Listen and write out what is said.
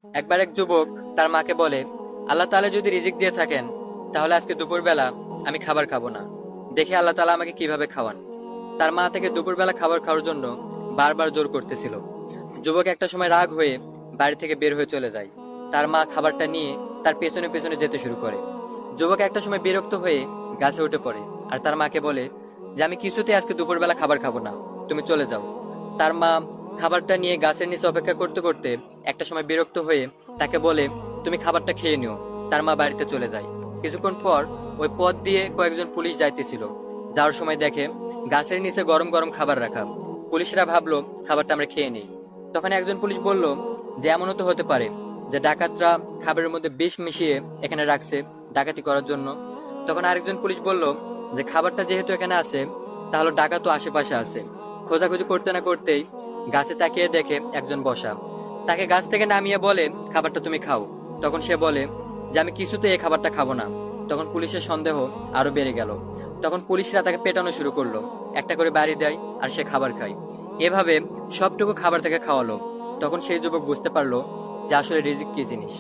একবার এক যুবক তার মাকে বলে, আল্লাহ তাআলা যদি রিজিক দিয়ে থাকেন তাহলে আজকে দুপুরবেলা আমি খাবার খাবো না। দেখে আল্লাহ তাআলা আমাকে কিভাবে খাওয়ান। তার মা থেকে দুপুরবেলা খাবার খাওয়ার জন্য বারবার জোর করতেছিল। যুবক একটা সময় রাগ হয়ে বাড়ি থেকে বের হয়ে চলে যায়। তার মা খাবারটা নিয়ে তার পেছনে পেছনে যেতে শুরু করে। যুবক একটা সময় বিরক্ত হয়ে গাছে উঠে পড়ে আর তার মাকে বলে যে আমি কিছুতে আজকে দুপুরবেলা খাবার খাবো না, তুমি চলে যাও। তার মা খাবারটা নিয়ে গাছের নিচে অপেক্ষা করতে করতে একটা সময় বিরক্ত হয়ে তাকে বলে, তুমি খাবারটা খেয়ে নিও। তার মা বাড়িতে চলে যায়। কিছুক্ষণ পর ওই পথ দিয়ে কয়েকজন পুলিশ যাইতেছিল। যাওয়ার সময় দেখে গাছের নিচে গরম গরম খাবার রাখা। পুলিশরা ভাবলো খাবারটা আমরা খেয়ে নিই। তখন একজন পুলিশ বলল যে এমনও তো হতে পারে যে ডাকাতরা খাবারের মধ্যে বিষ মিশিয়ে এখানে রাখছে ডাকাতি করার জন্য। তখন আরেকজন পুলিশ বলল যে খাবারটা যেহেতু এখানে আছে তাহলে ডাকাত তো আশেপাশে আছে। খোঁজাখুঁজি করতে না করতেই গাছে তাকিয়ে দেখে একজন বসা। তাকে গাছ থেকে নামিয়ে বলে, খাবারটা তুমি খাও। তখন সে বলে যে আমি কিছুতে এই খাবারটা খাবো না। তখন পুলিশের সন্দেহ আরো বেড়ে গেল। তখন পুলিশরা তাকে পেটানো শুরু করলো। একটা করে বাড়ি দেয় আর সে খাবার খায়। এভাবে সবটুকু খাবার তাকে খাওয়ালো। তখন সেই যুবক বুঝতে পারলো যে আসলে রিজিক কি জিনিস।